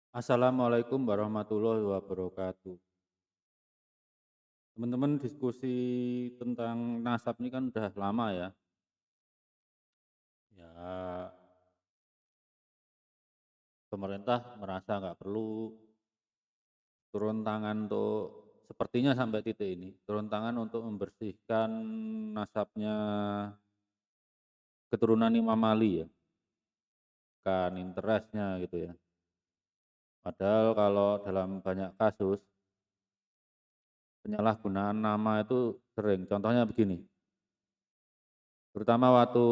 Assalamualaikum warahmatullahi wabarakatuh. Teman-teman diskusi tentang nasab ini kan udah lama ya. Ya, pemerintah merasa nggak perlu turun tangan untuk sepertinya sampai titik ini, turun tangan untuk membersihkan nasabnya keturunan Imam Ali ya, kan interestnya gitu ya. Padahal kalau dalam banyak kasus penyalahgunaan nama itu sering. Contohnya begini, terutama waktu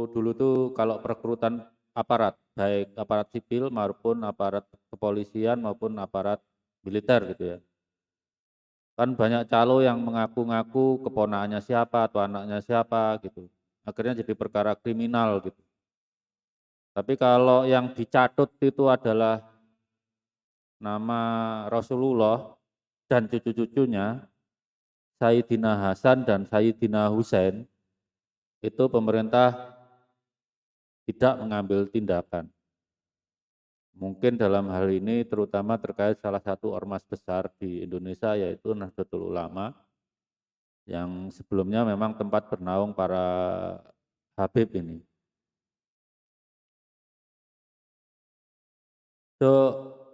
dulu tuh kalau perekrutan aparat, baik aparat sipil maupun aparat kepolisian maupun aparat militer gitu ya. Kan banyak calo yang mengaku-ngaku keponakannya siapa atau anaknya siapa gitu. Akhirnya jadi perkara kriminal gitu. Tapi kalau yang dicatut itu adalah nama Rasulullah dan cucu-cucunya, Sayyidina Hasan dan Sayyidina Husain, itu pemerintah tidak mengambil tindakan. Mungkin dalam hal ini terutama terkait salah satu ormas besar di Indonesia yaitu Nahdlatul Ulama yang sebelumnya memang tempat bernaung para Habib ini. So,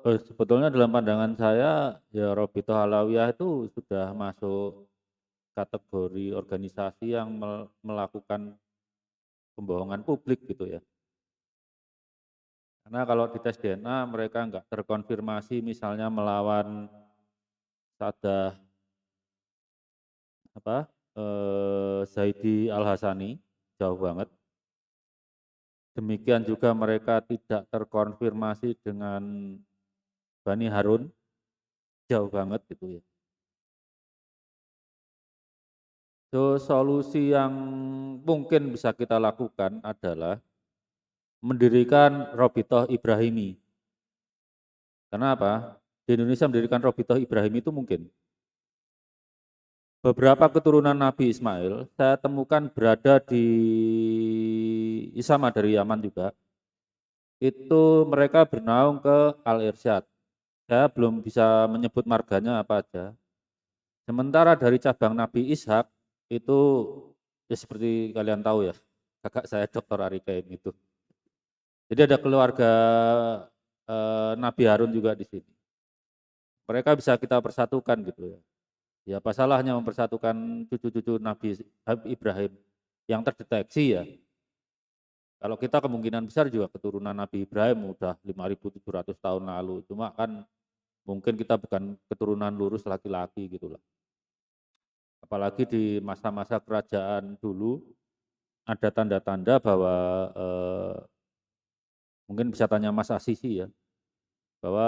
sebetulnya dalam pandangan saya ya Robito Halawiyah itu sudah masuk kategori organisasi yang melakukan pembohongan publik gitu ya. Karena kalau di tes DNA mereka nggak terkonfirmasi misalnya melawan Sadah apa Zaidi Al Hasani jauh banget. Demikian juga mereka tidak terkonfirmasi dengan Bani Harun jauh banget gitu ya. So, solusi yang mungkin bisa kita lakukan adalah mendirikan Robitoh Ibrahimi. Kenapa? Di Indonesia mendirikan Robitoh Ibrahimi itu mungkin. Beberapa keturunan Nabi Ismail saya temukan berada di Isama dari Yaman juga. Itu mereka bernaung ke Al-Irsyad. Saya belum bisa menyebut marganya apa aja. Sementara dari cabang Nabi Ishak itu ya seperti kalian tahu ya, kakak saya Dr. Ari Kaim itu. Jadi ada keluarga Nabi Harun juga di sini. Mereka bisa kita persatukan gitu ya. Ya apa salahnya mempersatukan cucu-cucu Nabi Ibrahim yang terdeteksi ya. Kalau kita kemungkinan besar juga keturunan Nabi Ibrahim udah 5.700 tahun lalu. Cuma kan mungkin kita bukan keturunan lurus laki-laki gitu lah. Apalagi di masa-masa kerajaan dulu ada tanda-tanda bahwa mungkin bisa tanya Mas Asisi ya, bahwa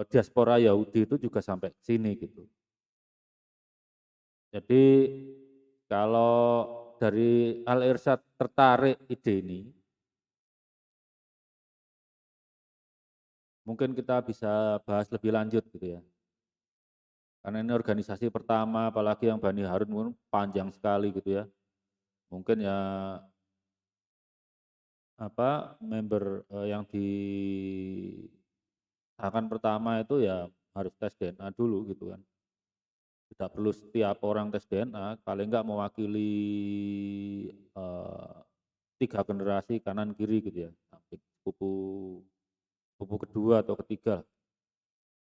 diaspora Yahudi itu juga sampai ke sini gitu. Jadi kalau dari Al-Irsyad tertarik ide ini, mungkin kita bisa bahas lebih lanjut gitu ya. Karena ini organisasi pertama, apalagi yang Bani Harun pun panjang sekali gitu ya. Mungkin ya member yang akan pertama itu ya harus tes DNA dulu gitu kan. Tidak perlu setiap orang tes DNA, paling enggak mewakili eh, 3 generasi kanan kiri gitu ya, sampai sepupu sepupu kedua atau ketiga.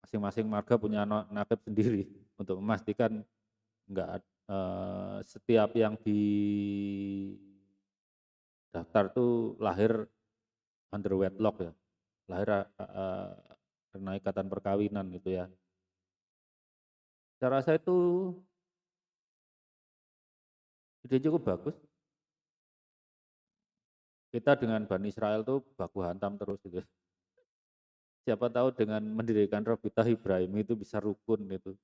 Masing-masing marga punya nakib sendiri untuk memastikan enggak setiap yang di daftar tuh lahir under wedlock ya, lahir karena ikatan perkawinan gitu ya. Saya rasa itu ide cukup bagus. Kita dengan Bani Israel tuh baku hantam terus gitu. Siapa tahu dengan mendirikan Robitah Ibrahim itu bisa rukun gitu.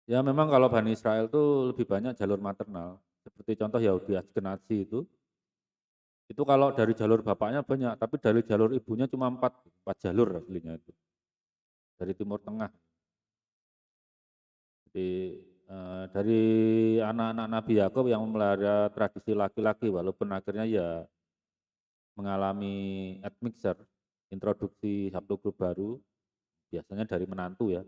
Ya memang kalau Bani Israel tuh lebih banyak jalur maternal. Seperti contoh Yahudi Ashkenazi itu kalau dari jalur bapaknya banyak, tapi dari jalur ibunya cuma empat jalur aslinya itu. Dari Timur Tengah. Jadi Dari anak-anak Nabi Yakub yang memelihara tradisi laki-laki walaupun akhirnya ya mengalami admixture, introduksi haplogrup baru, biasanya dari menantu ya,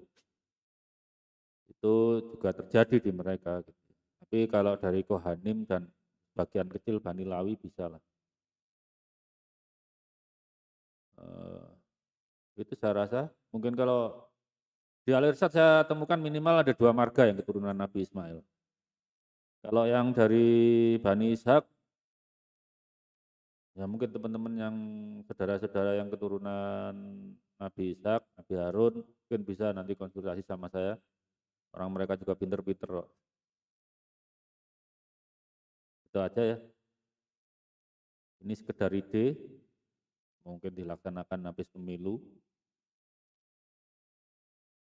itu juga terjadi di mereka gitu. Tapi kalau dari Kohanim dan bagian kecil Bani Lawi bisa lah. Itu saya rasa mungkin kalau di Al-Irsyad saya temukan minimal ada 2 marga yang keturunan Nabi Ismail. Kalau yang dari Bani Ishak, ya mungkin teman-teman yang saudara-saudara yang keturunan Nabi Ishak, Nabi Harun, mungkin bisa nanti konsultasi sama saya. Orang mereka juga pinter-pinter kok. Itu aja ya. Ini sekedar ide, mungkin dilaksanakan habis pemilu.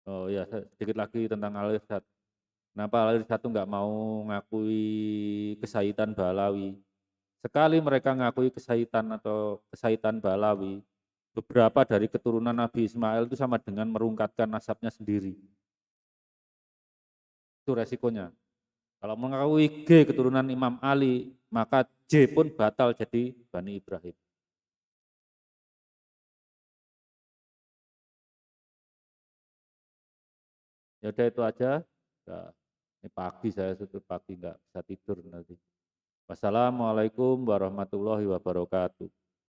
Oh ya, sedikit lagi tentang Al-Irsyad. Kenapa Al-Irsyad itu nggak mau ngakui kesayitan Balawi? Sekali mereka ngakui kesayitan atau kesayitan Balawi, beberapa dari keturunan Nabi Ismail itu sama dengan merungkatkan nasabnya sendiri. Itu resikonya. Kalau mengakui G keturunan Imam Ali, maka J pun batal jadi Bani Ibrahim. Ya udah itu aja. Ya, ini pagi saya sudah pagi nggak bisa tidur nanti. Wassalamualaikum warahmatullahi wabarakatuh.